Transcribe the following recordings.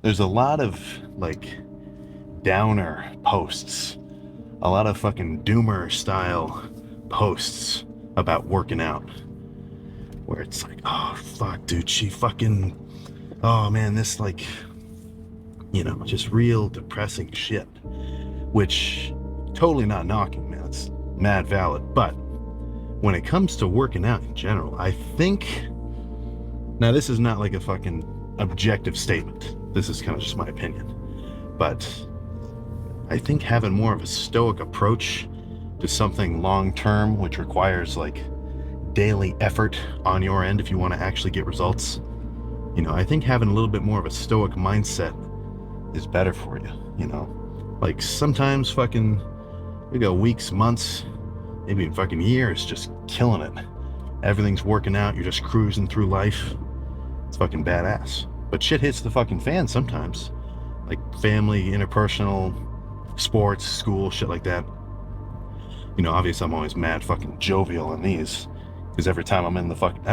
there's a lot of like downer posts, a lot of fucking doomer style posts about working out, where it's like, oh fuck, dude, she fucking, oh man, this like, just real depressing shit. Which, totally not knocking, man. It's mad valid. But when it comes to working out in general, I think, now this is not like a fucking objective statement. This is kind of just my opinion. But I think having more of a stoic approach to something long term, which requires like daily effort on your end if you want to actually get results, I think having a little bit more of a stoic mindset is better for you. Like sometimes fucking we go weeks, months, maybe fucking years just killing it. Everything's working out, you're just cruising through life. It's fucking badass. But shit hits the fucking fan sometimes. Like family, interpersonal, sports, school, shit like that. Obviously I'm always mad fucking jovial in these. Because every time I'm in the fucking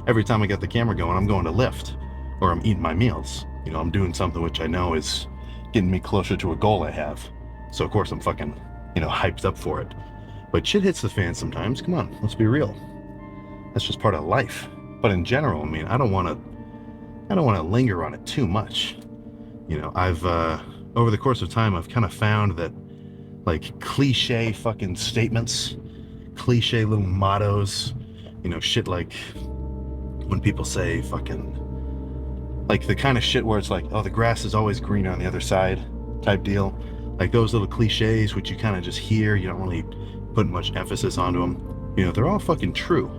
every time I get the camera going, I'm going to lift. Or I'm eating my meals. I'm doing something which I know is getting me closer to a goal I have. So of course I'm fucking, hyped up for it. But shit hits the fan sometimes. Come on, let's be real. That's just part of life. But in general, I mean, I don't want to linger on it too much. I've over the course of time, I've kind of found that like cliche fucking statements, cliche little mottos, shit like when people say fucking like the kind of shit where it's like, oh, the grass is always greener on the other side type deal. Like those little cliches, which you kind of just hear, you don't really put much emphasis onto them. They're all fucking true.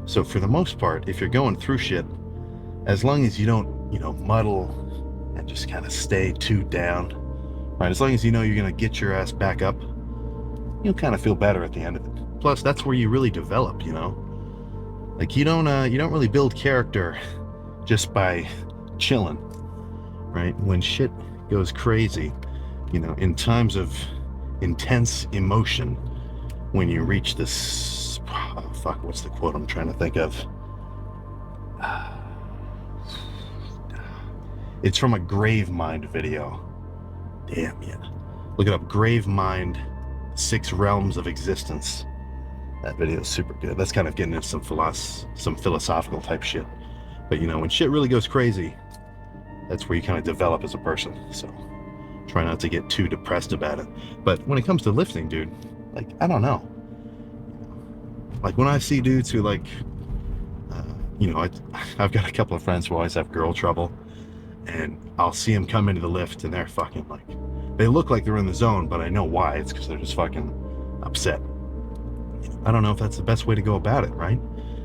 So for the most part, if you're going through shit, as long as you don't, muddle and just kind of stay too down, right? As long as you're gonna get your ass back up, you'll kind of feel better at the end of it. Plus, that's where you really develop. Like you don't really build character just by chilling, right? When shit goes crazy, in times of intense emotion, when you reach this, oh, fuck, what's the quote I'm trying to think of? It's from a Grave Mind video. Damn, yeah. Look it up, Grave Mind, Six Realms of Existence. That video is super good. That's kind of getting into some philosophical type shit. But when shit really goes crazy, that's where you kind of develop as a person. So try not to get too depressed about it. But when it comes to lifting, dude, like, I don't know. Like when I see dudes who like, I've got a couple of friends who always have girl trouble, and I'll see them come into the lift and they're fucking like, they look like they're in the zone, but I know why. It's because they're just fucking upset. I don't know if that's the best way to go about it, right?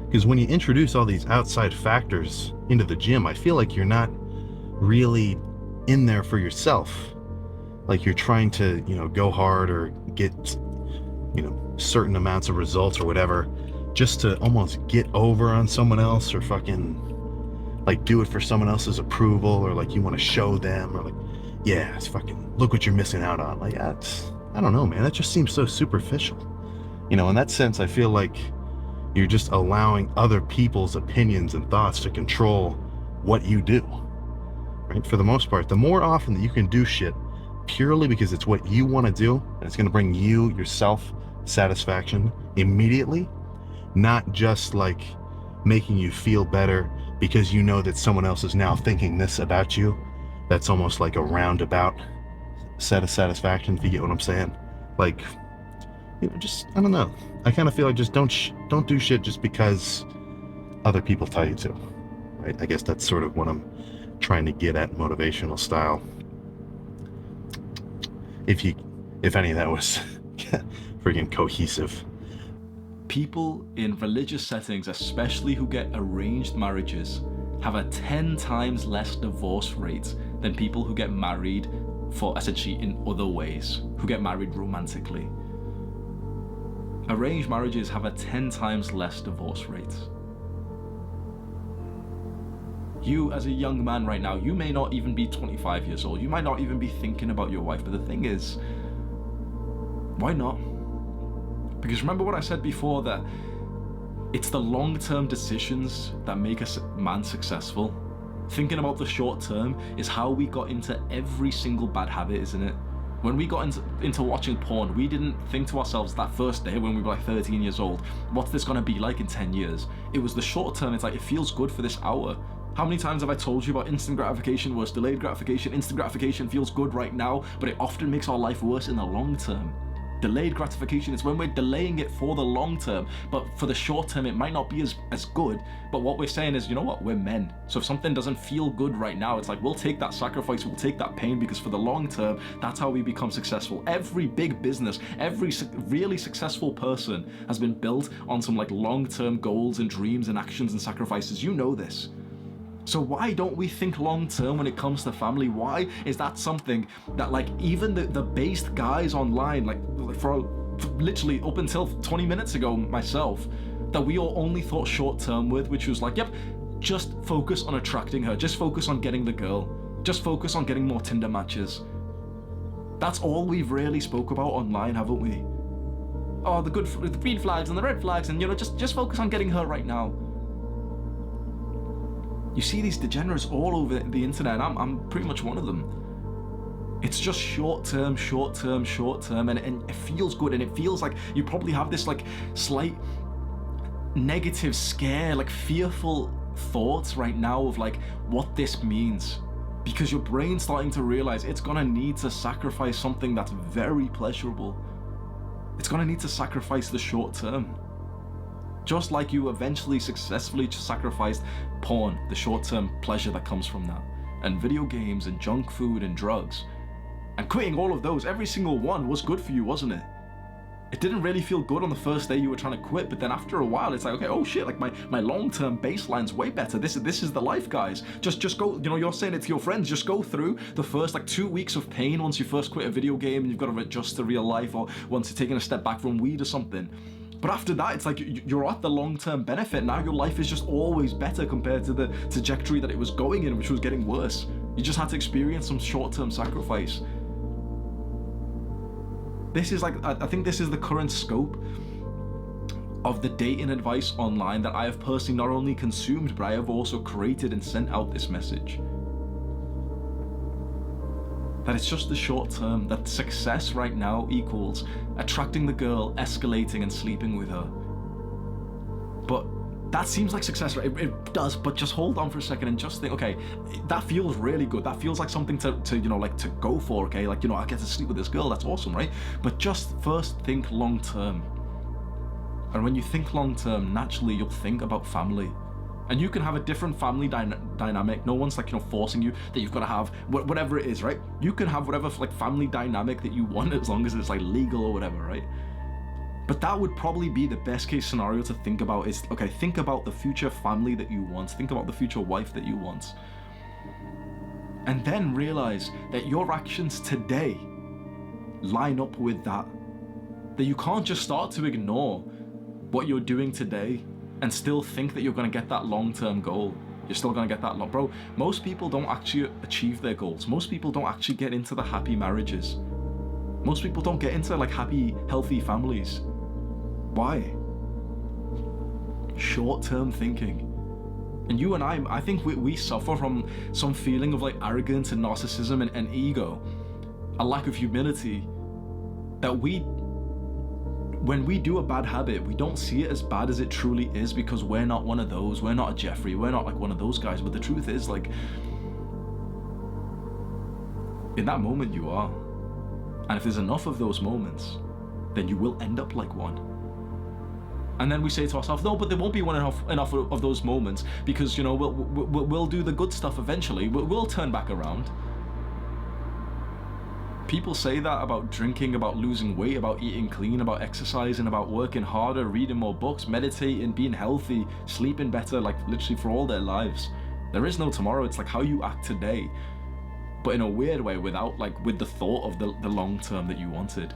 Because when you introduce all these outside factors into the gym, I feel like you're not really in there for yourself. Like you're trying to, go hard or get, certain amounts of results or whatever, just to almost get over on someone else, or fucking like do it for someone else's approval, or like you want to show them, or like, yeah, it's fucking, look what you're missing out on. Like, I don't know, man. That just seems so superficial. In that sense, I feel like you're just allowing other people's opinions and thoughts to control what you do, right? For the most part, the more often that you can do shit purely because it's what you want to do, and it's going to bring you, yourself, satisfaction immediately, not just like making you feel better because you know that someone else is now thinking this about you. That's almost like a roundabout set of satisfaction, if you get what I'm saying. Like, just, I don't know. I kind of feel like just don't do shit just because other people tell you to, right? I guess that's sort of what I'm trying to get at, motivational style. If any of that was freaking cohesive. People in religious settings, especially who get arranged marriages, have a 10 times less divorce rate than people who get married for essentially in other ways, who get married romantically. Arranged marriages have a 10 times less divorce rate. You as a young man right now, you may not even be 25 years old. You might not even be thinking about your wife, but the thing is, why not? Because remember what I said before, that it's the long-term decisions that make a man successful. Thinking about the short term is how we got into every single bad habit, isn't it? When we got into watching porn, we didn't think to ourselves that first day when we were like 13 years old, what's this gonna be like in 10 years? It was the short term. It's like, it feels good for this hour. How many times have I told you about instant gratification versus delayed gratification? Instant gratification feels good right now, but it often makes our life worse in the long term. Delayed gratification is when we're delaying it for the long term, but for the short term it might not be as good. But what we're saying is, you know what, we're men. So if something doesn't feel good right now, it's like, we'll take that sacrifice, we'll take that pain, because for the long term, that's how we become successful. Every big business, every really successful person has been built on some like long-term goals and dreams and actions and sacrifices. You know this. So why don't we think long term when it comes to family? Why is that something that like even the based guys online, like for literally up until 20 minutes ago myself, that we all only thought short term with, which was like, yep, just focus on attracting her, just focus on getting the girl, just focus on getting more Tinder matches. That's all we've really spoke about online, haven't we? Oh, the green flags and the red flags, and you know, just focus on getting her right now. You see these degenerates all over the internet, and I'm pretty much one of them. It's just short term, and it feels good, and it feels like you probably have this like slight negative scare, like fearful thoughts right now of like what this means. Because your brain's starting to realize it's gonna need to sacrifice something that's very pleasurable. It's gonna need to sacrifice the short term. Just like you eventually successfully sacrificed porn, the short-term pleasure that comes from that, and video games and junk food and drugs. And quitting all of those, every single one was good for you, wasn't it? It didn't really feel good on the first day you were trying to quit, but then after a while it's like, okay, oh shit, like my long-term baseline's way better. This is the life, guys. Just go, you know, you're saying it to your friends, just go through the first like 2 weeks of pain once you first quit a video game and you've got to adjust to real life, or once you're taking a step back from weed or something. But after that, it's like you're at the long-term benefit. Now your life is just always better compared to the trajectory that it was going in, which was getting worse. You just had to experience some short-term sacrifice. This is like, I think this is the current scope of the dating advice online that I have personally not only consumed, but I have also created and sent out this message. That it's just the short term, that success right now equals attracting the girl, escalating and sleeping with her. But that seems like success, right? It does, but just hold on for a second and just think, okay, that feels really good. That feels like something to you know, like to go for, okay? Like, you know, I get to sleep with this girl, that's awesome, right? But just first think long term. And when you think long term, naturally you'll think about family. And you can have a different family dynamic. No one's like, you know, forcing you that you've got to have whatever it is, right? You can have whatever like family dynamic that you want, as long as it's like legal or whatever, right? But that would probably be the best case scenario to think about is, okay, think about the future family that you want. Think about the future wife that you want. And then realize that your actions today line up with that. That you can't just start to ignore what you're doing today and still think that you're going to get that long-term goal. You're still going to get that long. Bro, most people don't actually achieve their goals. Most people don't actually get into the happy marriages. Most people don't get into like happy, healthy families. Why? Short-term thinking. And you and I think we suffer from some feeling of like arrogance and narcissism and ego, a lack of humility, that when we do a bad habit, we don't see it as bad as it truly is, because we're not one of those. We're not a Jeffrey. We're not like one of those guys. But the truth is, like, in that moment you are. And if there's enough of those moments, then you will end up like one. And then we say to ourselves, no, but there won't be enough of those moments, because, you know, we'll do the good stuff eventually. We'll turn back around. People say that about drinking, about losing weight, about eating clean, about exercising, about working harder, reading more books, meditating, being healthy, sleeping better, like literally for all their lives. There is no tomorrow. It's like how you act today, but in a weird way, with the thought of the long term that you wanted.